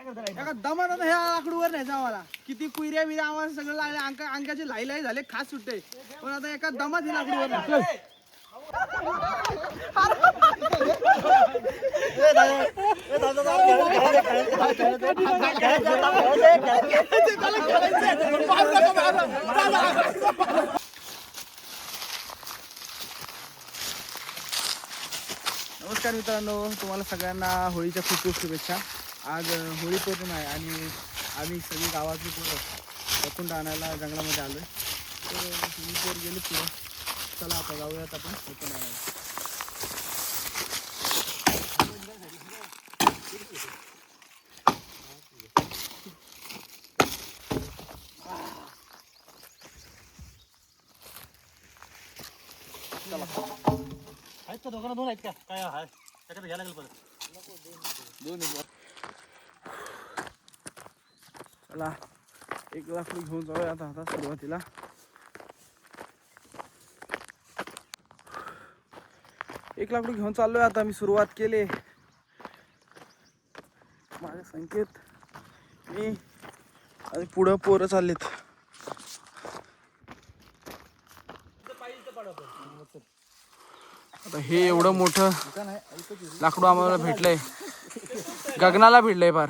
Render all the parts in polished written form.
एका दमात आता ह्या आकडूवर नाही आम्हाला किती कुयऱ्या बिऱ्या आम्हाला सगळं लागले अंगाचे लाई लाई झाले खास सुट्टे पण आता एका दमात ही लाकडूवर नाही नमस्कार मित्रांनो, तुम्हाला सगळ्यांना होळीच्या खूप खूप शुभेच्छा. आज होळी पौर्णिमा आहे आणि आम्ही सगळी गावातली पोरं अखंड आणायला जंगलामध्ये आलो आहे. तर ही पोर गेली पुढं. चला आता जाऊयात आपण अखंड आणायला. आहेत का दोघांना दोन आहेत का काय आहे त्याच्यात घ्यायला लागेल परत चला एक लाकूड घेऊन जाऊया आता सुरुवातीला. एक लाकूड घेऊन चाललोय आता. मी सुरुवात केली. माझे संकेत मी आणि पुढं पोरं चाललेत. आता हे एवढं मोठं लाकडू आम्हाला भेटलंय, गगनाला भिडलंय फार.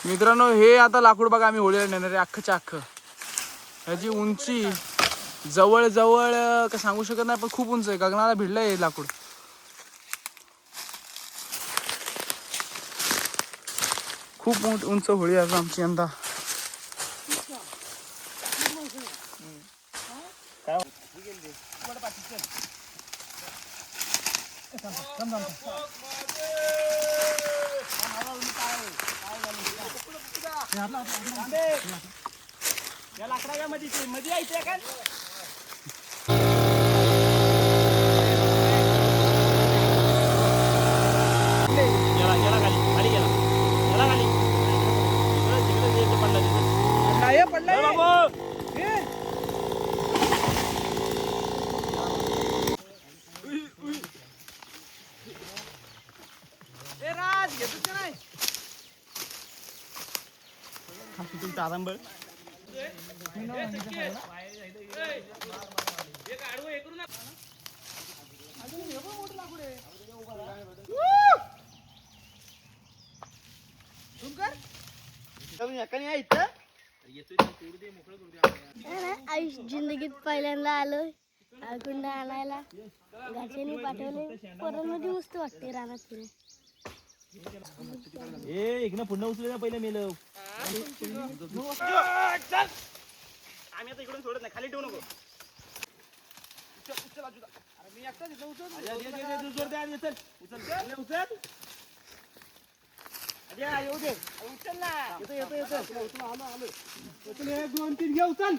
मित्रांनो हे आता लाकूड बघा आम्ही होळीला नेणार आहे अख्खच्या अख्खं. ह्याची उंची जवळ जवळ का सांगू शकत नाही पण खूप उंच आहे. गगनाला भिडलंय हे लाकूड. खूप उंच होळी आहे आमची यंदा. या लाकडाच्या मध्ये यायचं का आरंभ आयुष जिंदगीत पहिल्यांदा आलोय कुंड आणायला. घरच्यांनी पाठवले. पोरांमध्ये मस्त वाटते रानात फिरे. इकडे पुन्हा उचल पहिले मेलं. आम्ही आता इकडून सोडत नाही, खाली ठेवू नको. उचल ना. एक दोन तीन घे उचल.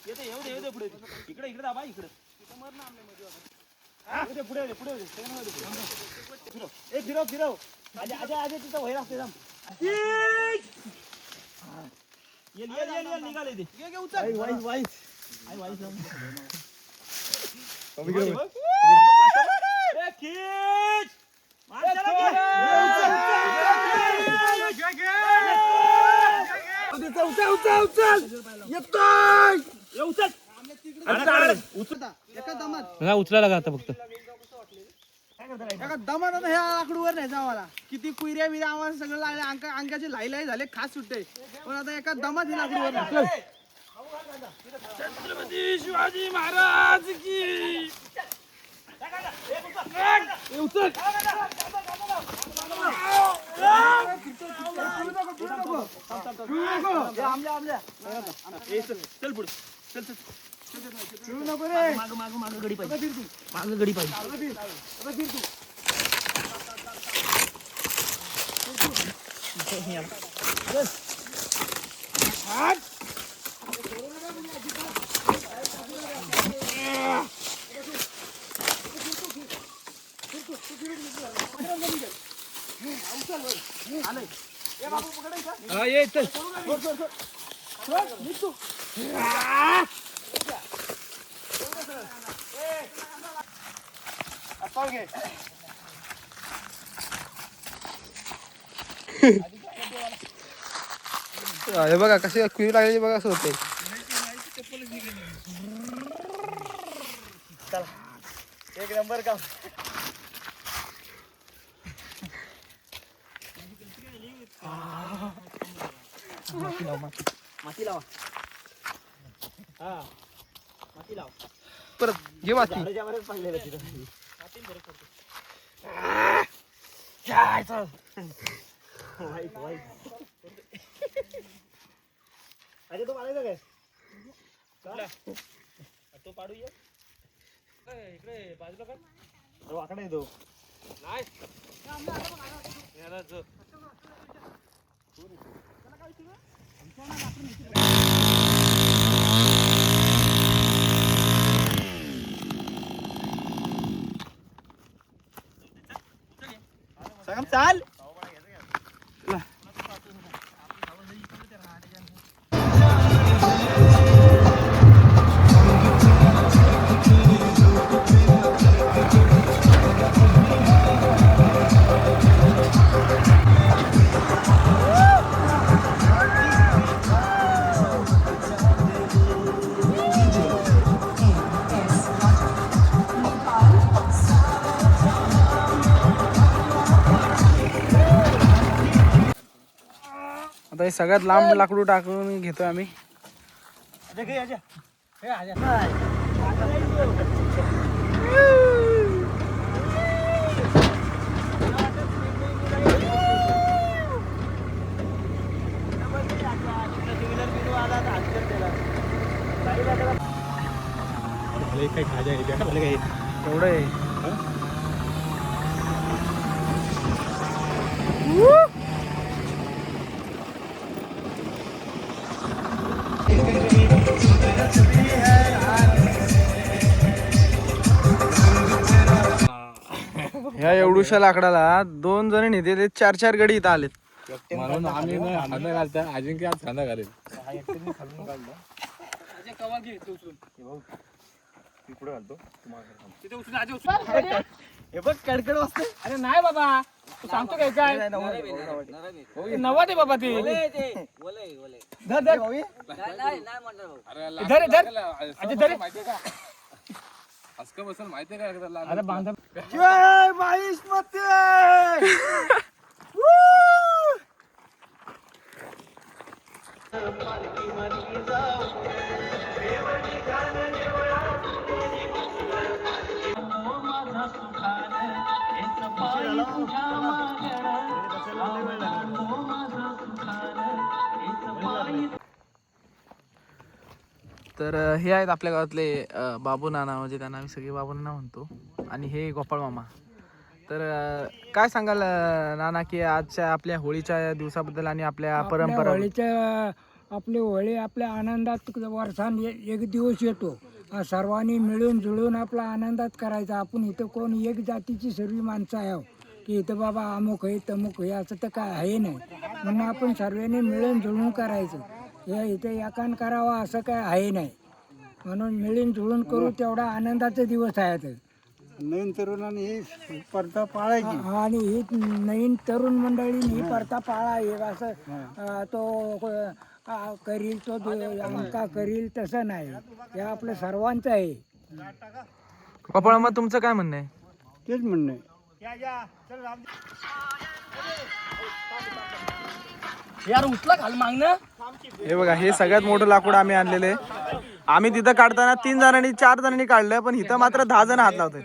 येऊ दे पुढे. इकडे दाबा इकडे. पुढे फिरव. आजे तिथं वैर असते. निघाले ते. उचलायला का आता फक्त एका दमात आता ह्या आकडूवर नाही आम्हाला किती कुयऱ्या बिऱ्या आम्हाला सगळं लागले अंगाचे लाई लाई झाले खास सुट्टे पण आता एका दमात ही लाकडूवर नाही. छत्रपती शिवाजी महाराज की उचल. चल पुढे चल नको रे. माग गडी पाहिजे. माग गडी पाहिजे. हे बघा कशी कुई लागलेली बघा असं होते. एक नंबर काम. माती लावा. हा माती लावा. परत घे माती. पडलेलं तिथं. अरे तो पाडायचा काय तो पाडू ये इकडे बाजूला काय वाकडा येतो नाही चाल आता हे सगळ्यात लांब लाकडू टाकून घेतोय आम्ही. एवढं आहे. ह्या एवढूशा लाकडाला 2 जण नेते 4-4 गडी इथं आलेत. म्हणून आम्ही नाही खांदा घालता अजिंक्य आज खांदा घालेल. हे बघ कडकड वाजते. अरे नाही बाबा तू सांगतो काय काय नवा दे बाबा ते धर धर धर धर माहितीये का हसका बसल माहितीये का एकदा अरे बांधा जय बाईसमती. तर हे आहेत आपल्या गावातले बाबू नाना, म्हणजे त्यांना आम्ही सगळे बाबू नाना म्हणतो. आणि हे गोपाळ मामा. तर काय सांगाल नाना की आजच्या आपल्या होळीच्या दिवसाबद्दल आणि आपल्या परंपरा. होळीच्या आपली होळी आपल्या आनंदात वर्षान एक दिवस येतो. सर्वांनी मिळून जुळून आपला आनंदात करायचा. आपण इथं कोण एक जातीची सर्व माणसं आहे की इथं बाबा अमुक आहे तमुक आहे असं तर काय आहे नाही. म्हणून आपण सर्वांनी मिळून जुळून करायचं. हे इथे एकान करावा असं काय आहे नाही. म्हणून मिळून जुळून करू तेवढा आनंदाचे दिवस आहेत. नवीन तरुणांनी ही स्पर्धा पाळायची. आणि ही नवीन तरुण मंडळी ही प्रथा पाळावी. असं तो करील तो आमका करील तसं नाही. हे आपलं सर्वांचं आहे. गोपाळ मामा तुमचं काय म्हणणं आहे? तेच म्हणणं आहे. यार उचला खाल मागणं. हे बघा हे सगळ्यात मोठं लाकूड आम्ही आणलेलं आहे. आम्ही तिथं काढताना 3 जणांनी 4 जणांनी काढलं, पण इथं मात्र 10 जण हात लावतात.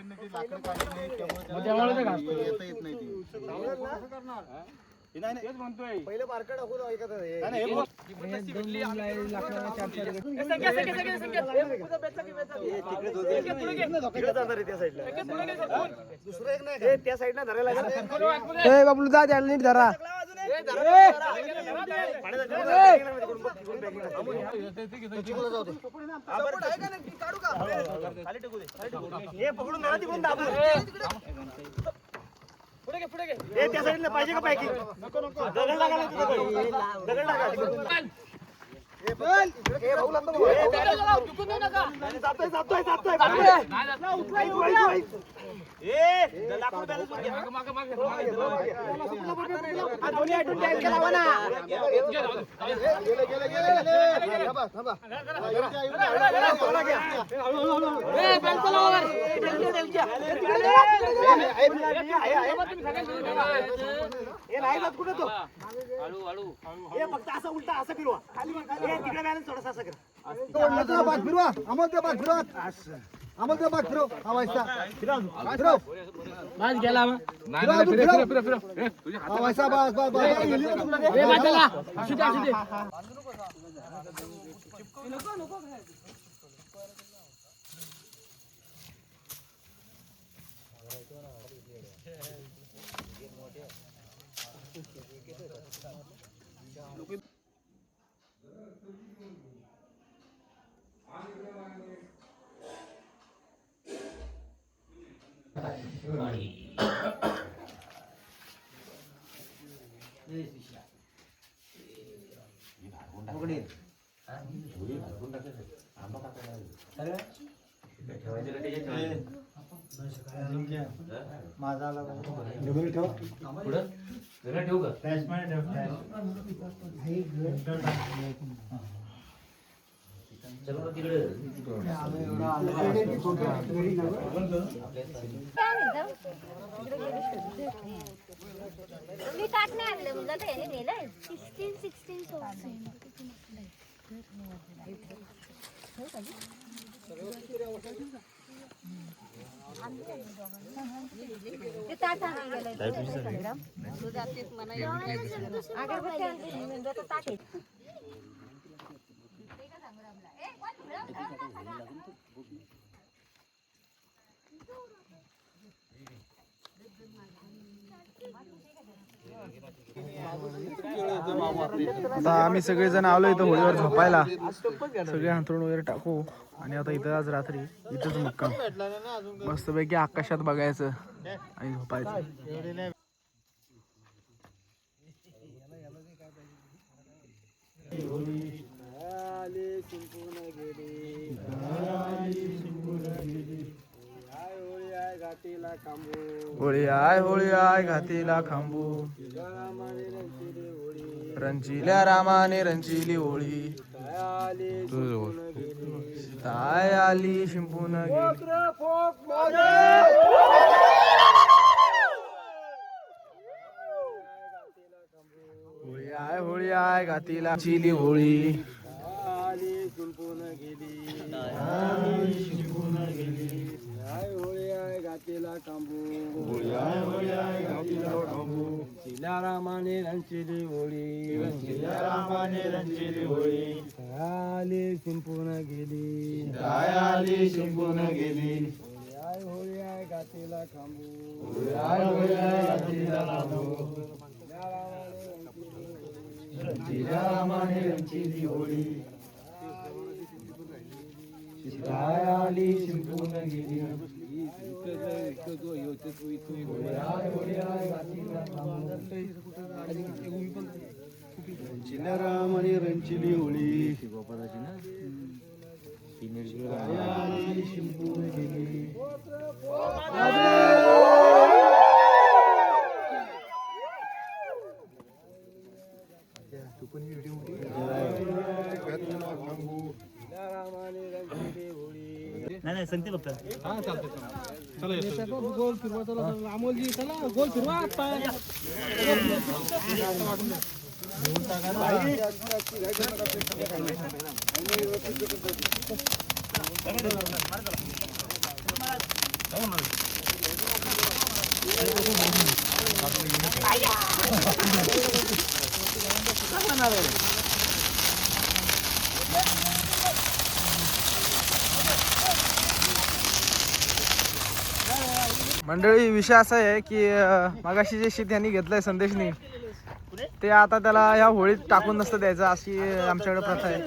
बाबू जा द्या नीट धरा. मी ताट नाही आणलं मुलं तर याने नेलंय 16 ते ताट आणायला गेलंय आता आम्ही सगळेजण आलो इथं होळीवर झोपायला. सगळे अंथरूण वगैरे टाकू आणि आता इथं आज रात्री इथंच मुक्काम मस्तपैकी आकाशात बघायचं आणि झोपायचं. होळी आय घातीला खांबू रंजिल्या रामाने रंजिली होळी काय आली शिंपून होळी आय घातीला चिली होळी रामाने रंजिली होळी आली शिंपून गेली होळी आय घातीला खांबू रामाने रंजिली होळी आली शिंपून गेली रामाने रंजिली होळी शिंपून गेली नाही सांगते फक्त गोल फिरवा चला अमोलजी चला गोल फिरवा मंडळी. विषय असा आहे की मगाशी जे शीत यांनी घेतलंय संदेशनी ते आता त्याला ह्या होळीत टाकून नसतं द्यायचं अशी आमच्याकडे प्रथा आहे.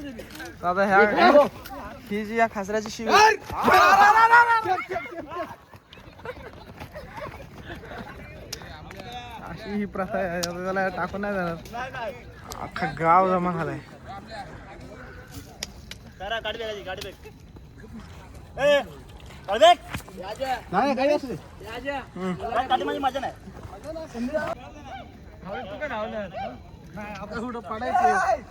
तर आता ह्या ही जी या खासऱ्याची शिवी ही प्रथा आहे, आता त्याला टाकून नाही जाणार. अख्खा गाव जमा झालाय. नाही काही असू दे. आता कुठं पडायचं.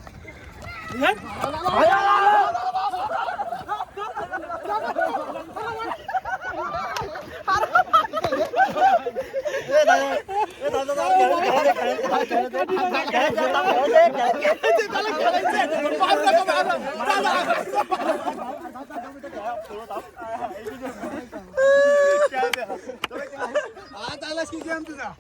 आज आला सीजन तुझा.